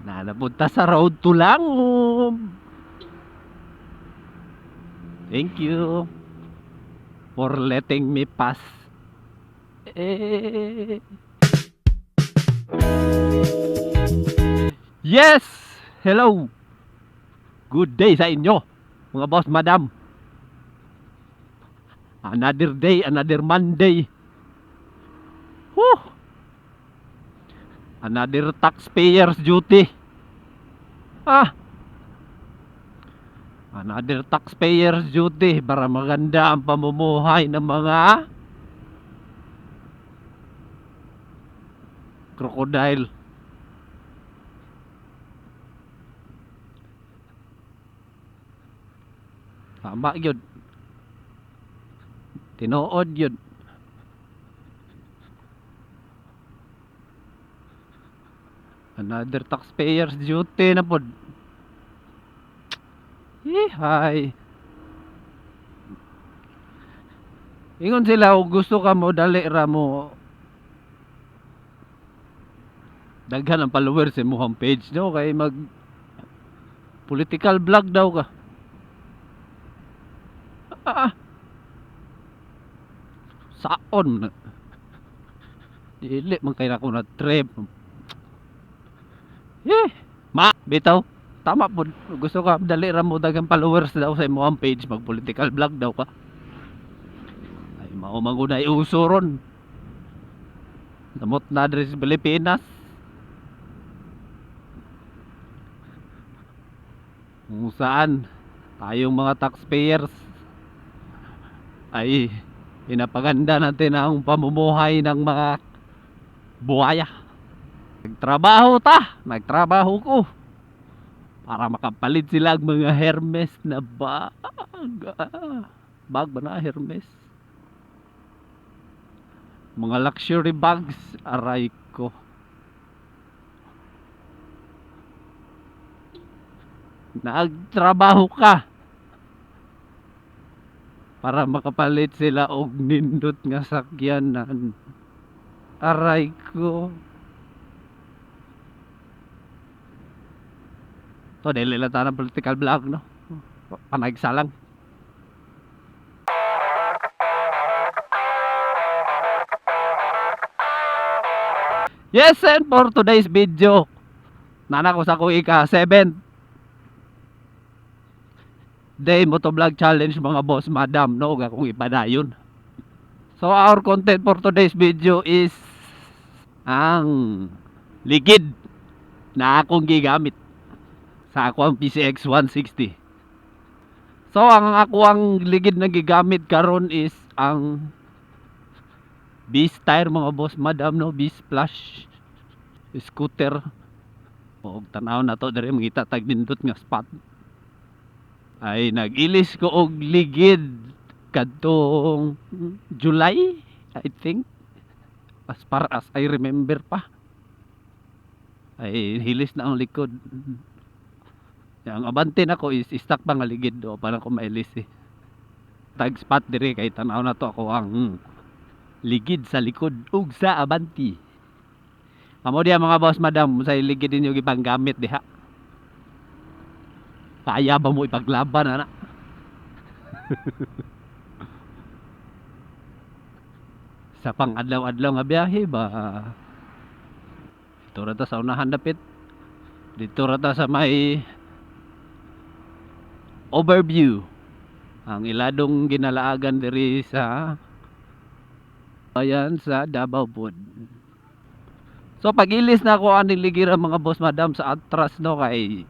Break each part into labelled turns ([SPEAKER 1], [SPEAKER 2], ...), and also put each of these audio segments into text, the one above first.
[SPEAKER 1] na napunta sa road to Langom. Thank you for letting me pass. Eh. Yes! Hello! Good day sa inyo, mga boss, madam. Another day, another Monday. Whew! Another taxpayer's duty. Another taxpayer's duty para maganda ang pamumuhay ng mga crocodile. Tama yun. Tinuod yun. Another taxpayer's duty na po. Hi. Ingon sila kung gusto ka mo dali ra mo daghan ang followers sa imong page, no, kay mag political vlog daw ka. Saon dili man kay nako na trip. Bitaw tama po, gusto ka dali ra mo daghang followers daw sa imong page, mag political vlog daw ka. Ay mao man gud ay uso ron. Namot na diri sa Pilipinas. Kung saan tayong mga taxpayers ay pinapaganda natin ang pamumuhay ng mga buhaya. Nagtrabaho ko para makapalit sila ang mga Hermes na bag. Bag ba na Hermes? Mga luxury bags, aray ko. Nagtrabaho ka para makapalit sila og nindot nga sakyanan, aray ko. To dili lang tanang political vlog, no, panagsalang. Yes, and for today's video, nana ko sa ko ika 7th day motovlog challenge, mga boss, madam, no, ga kung ipadayon. So our content for today's video is ang ligid na akong gigamit sa ako ang PCX 160. So ang ako ang ligid na gigamit karon is ang Beast tire, mga boss, madam, no, Beast Splash scooter. Og tanaw na to dere mangita tag nindot nga spot. Ay nagilis ko og ligid kadtong July, I think, as far as I remember pa. Ay hilis na ang likod. Ang abante na ko is stock pa nga ligid do para ko mailis eh. Tag spot dire kay tanaw na to ako ang ligid sa likod ug sa abanti. Amo diya, mga boss, madam, sa ligid ninyo gipanggamit diha. Kaya ba mo ipaglaban, ana? Sa pang-adlaw-adlaw nga biyahe ba? Dito ra ta sa unahan dapit. Dito ra ta sa may overview. Ang iladong ginalaagan diri sa bayan sa Davao pod. So pagilis na ako aning ligira, mga boss, madam, sa atras, no, kay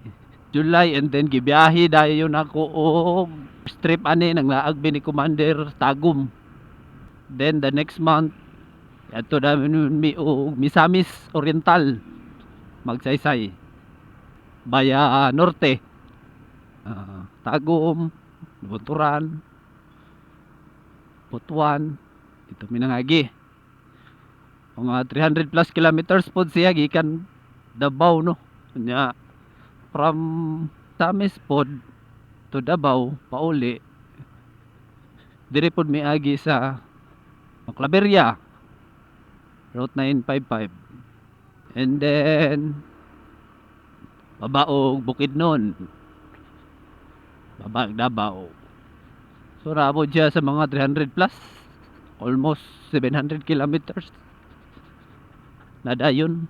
[SPEAKER 1] July, and then gibiyahe dayon ako og strip ani nang laagbi ni Commander Tagum. Then the next month ato dayon mi og Misamis Oriental, magsaysay baya norte, Tagum, Bunturan, Butuan, dito minangagi. Mga 300 plus kilometers po siya gikan Davao, no, nya from Tamis pod to Davao pauli dire pod miagi sa Claveria Route 955, and then Pabaog Bukidnon, babag Davao. So naabot siya sa mga 300 plus, almost 700 kilometers. Nadayon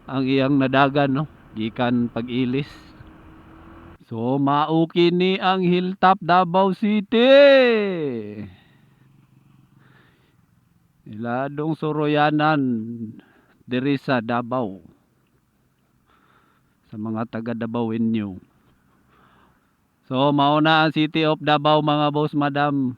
[SPEAKER 1] ang iyang nadagan, no, gikan pag-ilis. So mao kini ang Hilltop Davao City. Iladong Soroyanan diri sa Davao. Sa mga taga Davaoenyo. So mao na ang City of Davao mga boss madam.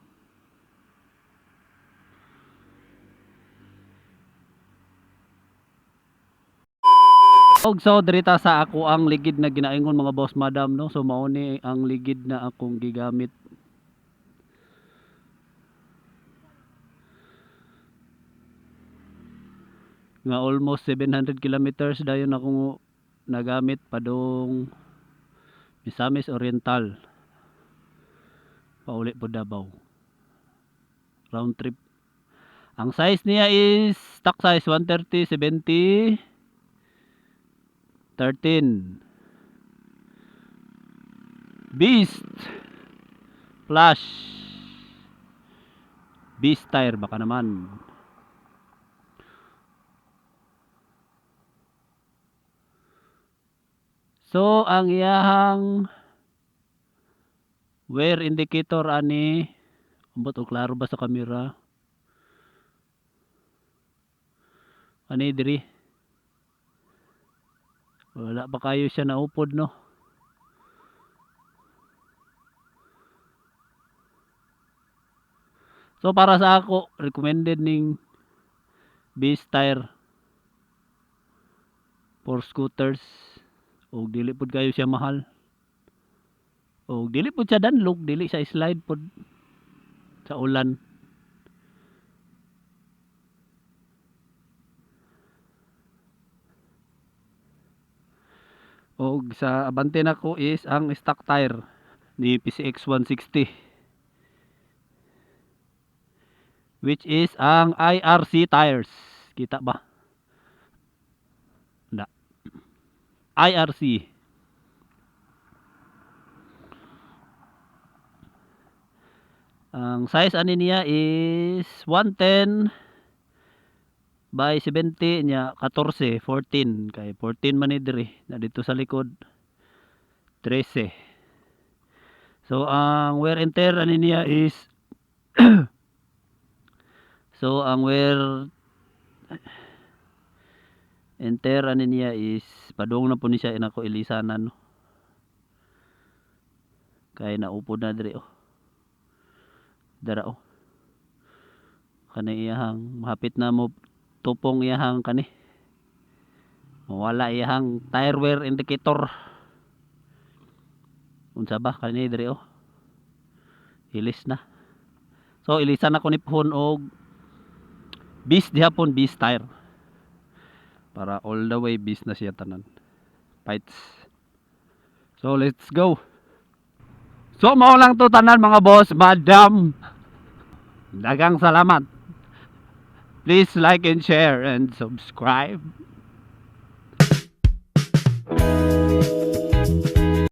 [SPEAKER 1] So dirita sa ako ang ligid na ginaingon mga boss madam, no. So mao ni ang ligid na akong gigamit. Nga almost 700 kilometers dayon akong nagamit padong Misamis Oriental. Pauli po Davao. Round trip. Ang size niya is stock size 130/70 13 Beast Flash Beast tire baka naman. So ang iyahang wear indicator ani ambot o klaro ba sa camera ani diri wala pa kayo siya naupod, no. So para sa ako recommended ning Beast tire for scooters o dili pud kayo siya mahal o dili pud siya danlog, dili siya slide pud sa ulan. O sa abante nako is ang stock tire ni PCX 160 which is ang IRC tires. Kita ba? Da. IRC. Ang size ani niya is 110 by 70 nya 14 kay 14 man ni diri na dito sa likod 13. So ang wear and tear ani niya is so ang wear and tear ani niya is padung na po ni siya inako ilisanan, no? Kay naupod na diri dara kani iyahang mahapit na mo tupong iyahang kani mawala iyahang tire wear indicator unsa ba kani diri ilis na. So ilisan ako ni pohon og Beast dihapon Beast tire para all the way Beast na siya tanan fights. So let's go. So mao lang to tanan mga boss madam, dagang salamat. Please like and share and subscribe.